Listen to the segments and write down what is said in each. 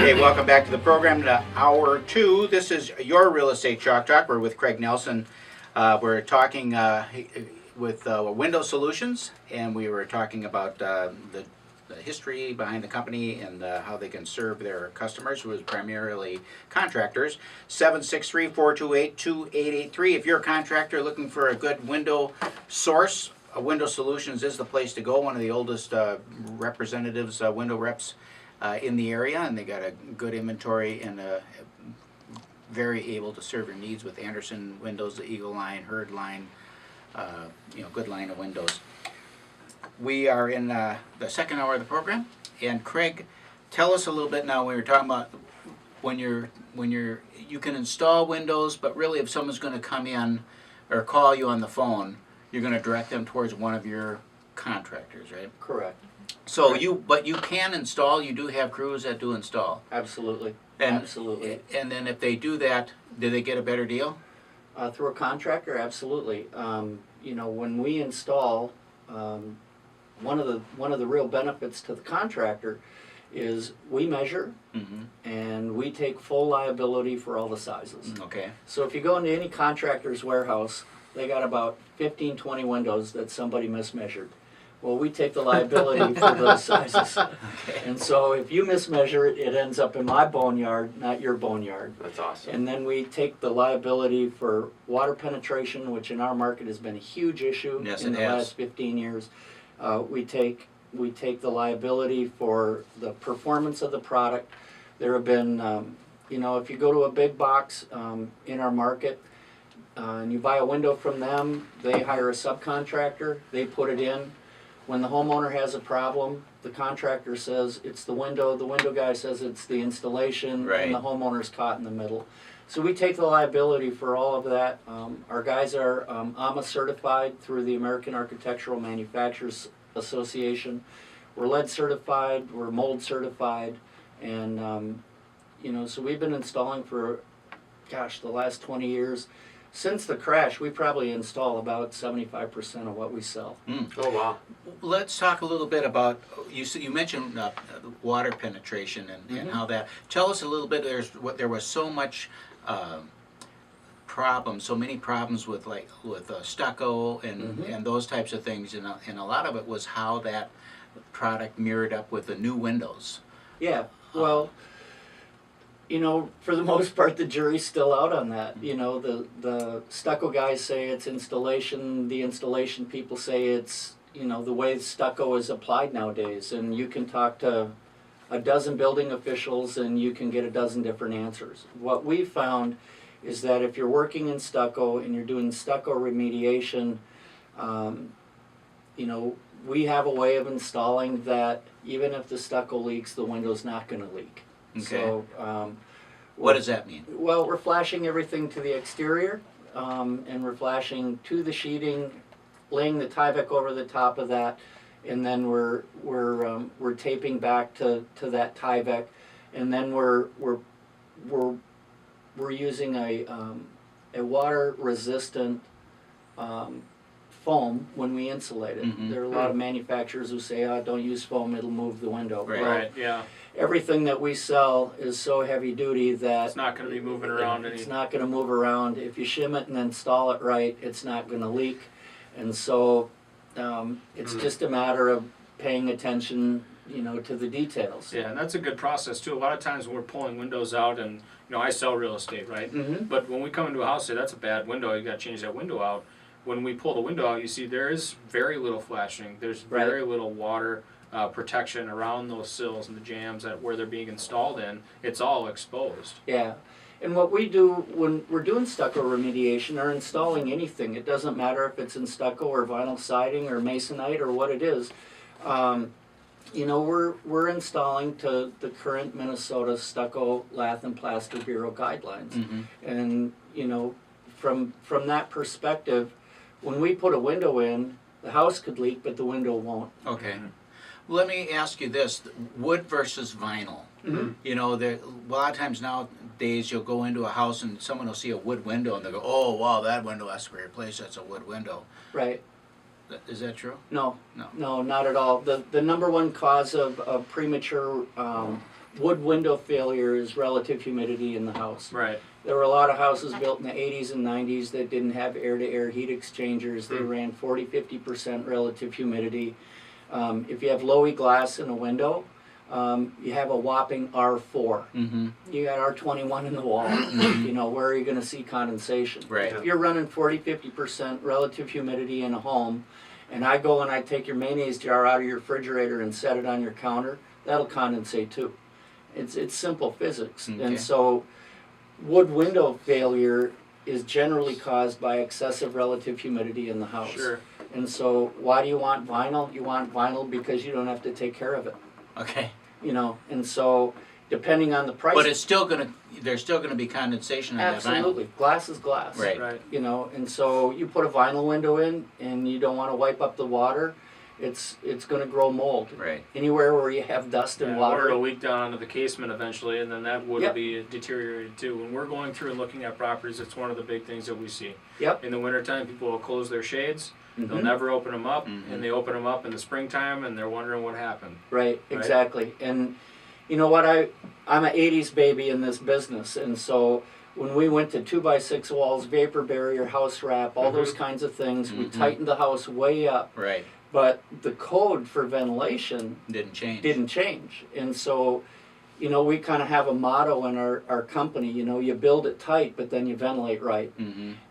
Okay, welcome back to the program, to Hour 2. This is your Real Estate Chalk Talk. We're with Craig Nelson. We're talking with Window Solutions, and we were talking about the history behind the company and how they can serve their customers, who is primarily contractors. 763-428-2883. If you're a contractor looking for a good window source, Window Solutions is the place to go. One of the oldest representatives, window reps in the area, and they got a good inventory and very able to serve your needs with Anderson windows, the Eagle line, Hurd line, good line of windows. We are in the second hour of the program, and Craig, tell us a little bit now. We were talking about when you can install windows, but really if someone's going to come in or call you on the phone, you're going to direct them towards one of your contractors, right? Correct. So you can install. You do have crews that do install. Absolutely. Absolutely. And then if they do that, do they get a better deal? Through a contractor, absolutely. When we install, one of the real benefits to the contractor is we measure, and we take full liability for all the sizes. Okay. So if you go into any contractor's warehouse, they got about 15, 20 windows that somebody mismeasured. Well, we take the liability for those sizes. Okay. And so if you mismeasure it, it ends up in my boneyard, not your boneyard. That's awesome. And then we take the liability for water penetration, which in our market has been a huge issue in the last 15 years. We take the liability for the performance of the product. There have been, if you go to a big box in our market, and you buy a window from them, they hire a subcontractor, they put it in. When the homeowner has a problem, the contractor says it's the window guy says it's the installation, right, and the homeowner's caught in the middle. So we take the liability for all of that. Our guys are AMA certified through the American Architectural Manufacturers Association. We're lead certified, we're mold certified, and so we've been installing for, the last 20 years. Since the crash, we probably install about 75% of what we sell. Oh, wow. Let's talk a little bit about, you mentioned water penetration and how that, tell us a little bit, there was so much so many problems with stucco and those types of things, and a lot of it was how that product mirrored up with the new windows. Yeah, well, for the most part, the jury's still out on that. The stucco guys say it's installation. The installation people say it's, the way stucco is applied nowadays. And you can talk to a dozen building officials and you can get a dozen different answers. What we found is that if you're working in stucco and you're doing stucco remediation, we have a way of installing that even if the stucco leaks, the window's not going to leak. Okay. So, what does that mean? Well, we're flashing everything to the exterior, and we're flashing to the sheeting, laying the Tyvek over the top of that, and then we're taping back to that Tyvek, and then we're using a water resistant foam when we insulate it. There are a lot of manufacturers who say, don't use foam, it'll move the window. Right. Well, Right, yeah. everything that we sell is so heavy duty that It's not going to be moving around any. It's not going to move around. If you shim it and install it right, it's not going to leak. And so it's just a matter of paying attention, to the details. Yeah, and that's a good process too. A lot of times when we're pulling windows out, and I sell real estate, right? But when we come into a house, say that's a bad window, you got to change that window out. When we pull the window out, you see there is very little flashing. There's very little water protection around those sills and the jambs where they're being installed in. It's all exposed. Yeah. And what we do when we're doing stucco remediation or installing anything, it doesn't matter if it's in stucco or vinyl siding or masonite or what it is, we're installing to the current Minnesota Stucco, Lath, and Plaster Bureau guidelines. And, from that perspective, when we put a window in, the house could leak, but the window won't. Okay. Let me ask you this, wood versus vinyl. A lot of times nowadays you'll go into a house and someone will see a wood window and they'll go, oh, wow, that window has to be replaced, that's a wood window. Right. Is that true? No, not at all. The number one cause of premature wood window failure is relative humidity in the house. Right. There were a lot of houses built in the 80s and 90s that didn't have air-to-air heat exchangers. They ran 40-50% relative humidity. If you have low-E glass in a window, you have a whopping R4. You got R21 in the wall. You know, where are you going to see condensation? Right. If you're running 40-50% relative humidity in a home, and I go and I take your mayonnaise jar out of your refrigerator and set it on your counter, that'll condensate too. It's simple physics. Okay. And so wood window failure is generally caused by excessive relative humidity in the house. Sure. And so why do you want vinyl? You want vinyl because you don't have to take care of it. Okay. You know, and so depending on the price. But it's still gonna, there's still gonna be condensation on that vinyl. Absolutely. Glass is glass. Right. Right. You know, and so you put a vinyl window in and you don't want to wipe up the water, it's going to grow mold. Right. Anywhere where you have dust and Yeah, water. or it'll leak down into the casement eventually, and then that wood will Yep. be deteriorated too. When we're going through and looking at properties, it's one of the big things that we see. Yep. In the wintertime, people will close their shades. They'll Mhm. never open them up, and they open them up in the springtime, and they're wondering what happened. Right, exactly. And you know what, I'm an 80s baby in this business, and so when we went to 2x6 walls, vapor barrier, house wrap, all those kinds of things, we tightened the house way up. Right. But the code for ventilation Didn't change. And so, you know, we kind of have a motto in our company, you know, you build it tight, but then you ventilate right.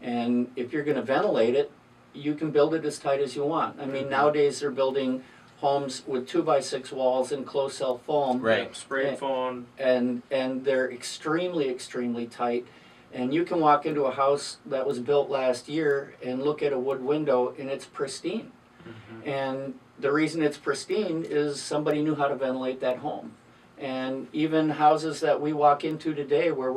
And if you're going to ventilate it, you can build it as tight as you want. I mean, nowadays they're building homes with 2x6 walls and closed cell foam. Right. Spray foam. And they're extremely, extremely tight. And you can walk into a house that was built last year and look at a wood window and it's pristine. And the reason it's pristine is somebody knew how to ventilate that home. And even houses that we walk into today where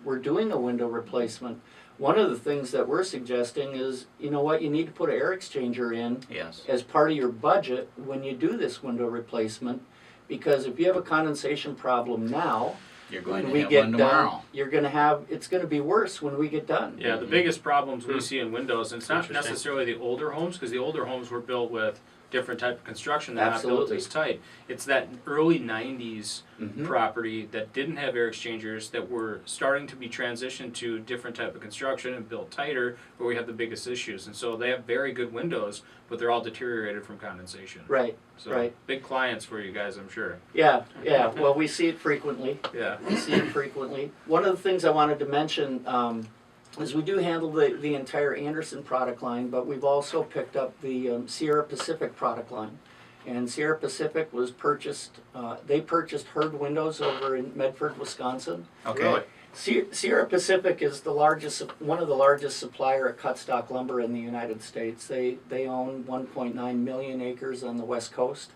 we're doing a window replacement, one of the things that we're suggesting is, you know what, you need to put an air exchanger in Yes. as part of your budget when you do this window replacement, because if you have a condensation problem now, You're going when to we have get one done, tomorrow. you're going to have, it's going to be worse when we get done. Yeah, the biggest problems we see in windows, and it's not Interesting. necessarily the older homes, because the older homes were built with different type of construction. They're not Absolutely. built as tight. It's that early 90s Mhm. property that didn't have air exchangers, that were starting to be transitioned to different type of construction and built tighter, where we have the biggest issues. And so they have very good windows, but they're all deteriorated from condensation. Right, So right. big clients for you guys, I'm sure. Yeah, yeah. Well, we see it frequently. Yeah. We see it frequently. One of the things I wanted to mention is we do handle the entire Anderson product line, but we've also picked up the Sierra Pacific product line. And Sierra Pacific was purchased, they purchased Hurd Windows over in Medford, Wisconsin. Okay. Really? Sierra Pacific is the largest, one of the largest supplier of cut stock lumber in the United States. They own 1.9 million acres on the West Coast,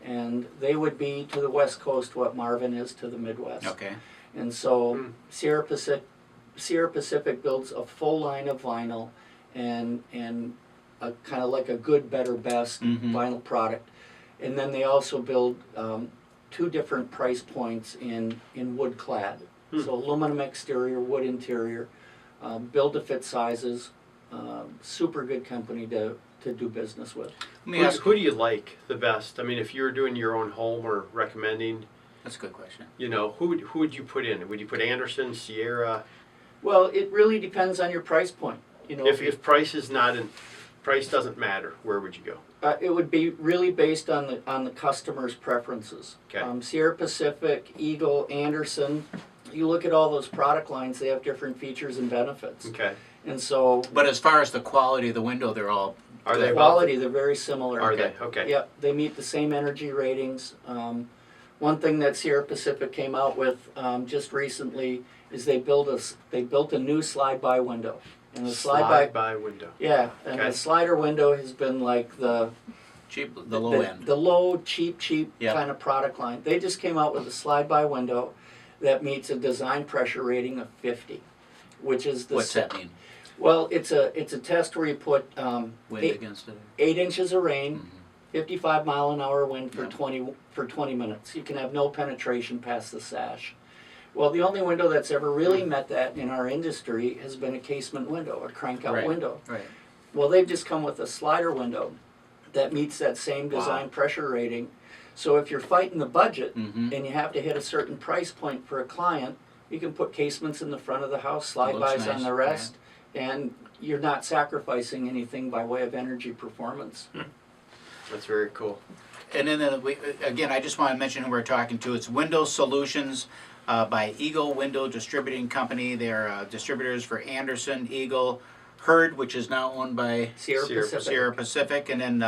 and they would be to the West Coast what Marvin is to the Midwest. Okay. And so Sierra Pacific builds a full line of vinyl and a kind of like a good, better, best vinyl product. And then they also build two different price points in wood clad. So aluminum exterior, wood interior, build to fit sizes, super good company to do business with. Let me ask. Who do you like the best? I mean, if you're doing your own home or recommending, That's a good question. you know, who would you put in? Would you put Anderson, Sierra? Well, it really depends on your price point. You know, If price is not in, price doesn't matter, where would you go? it would be really based on the customer's preferences. Okay. Sierra Pacific, Eagle, Anderson. You look at all those product lines; they have different features and benefits. Okay. And so, But as far as the quality of the window, they're all Are good. they quality, they're very similar. Are they? Okay. Yep, they meet the same energy ratings. One thing that Sierra Pacific came out with just recently is they built a new slide-by window. And the Slide-by window. yeah, and Okay. the slider window has been like the low end. the low, cheap Yep. kind of product line. They just came out with a slide-by window that meets a design pressure rating of 50, which is the What's that mean? Well, it's a test where you put Wind against it? 8 inches of rain, 55-mile-an-hour wind for Yeah. 20 minutes. You can have no penetration past the sash. Well, the only window that's ever really met that in our industry has been a casement window, a crank-out Right. window. Right. Well, they've just come with a slider window that meets that same design pressure rating. So if you're fighting the budget Mhm. and you have to hit a certain price point for a client, you can put casements in the front of the house, slide Looks bys nice, on the rest, and you're not sacrificing anything by way of energy performance. That's very cool. And then again, I just want to mention who we're talking to. It's Window Solutions by Eagle Window Distributing Company. They're distributors for Anderson, Eagle, Hurd, which is now owned by Sierra Pacific, and then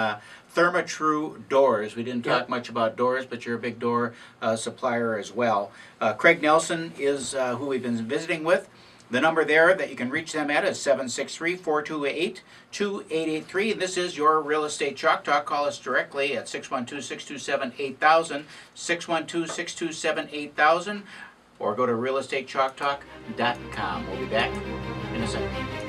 Therma-Tru Doors. We didn't talk much about doors, but you're a big door supplier as well. Craig Nelson is who we've been visiting with. The number there that you can reach them at is 763-428-2883. This is your Real Estate Chalk Talk. Call us directly at 612-627-8000, 612-627-8000, or go to realestatechalktalk.com. We'll be back in a second.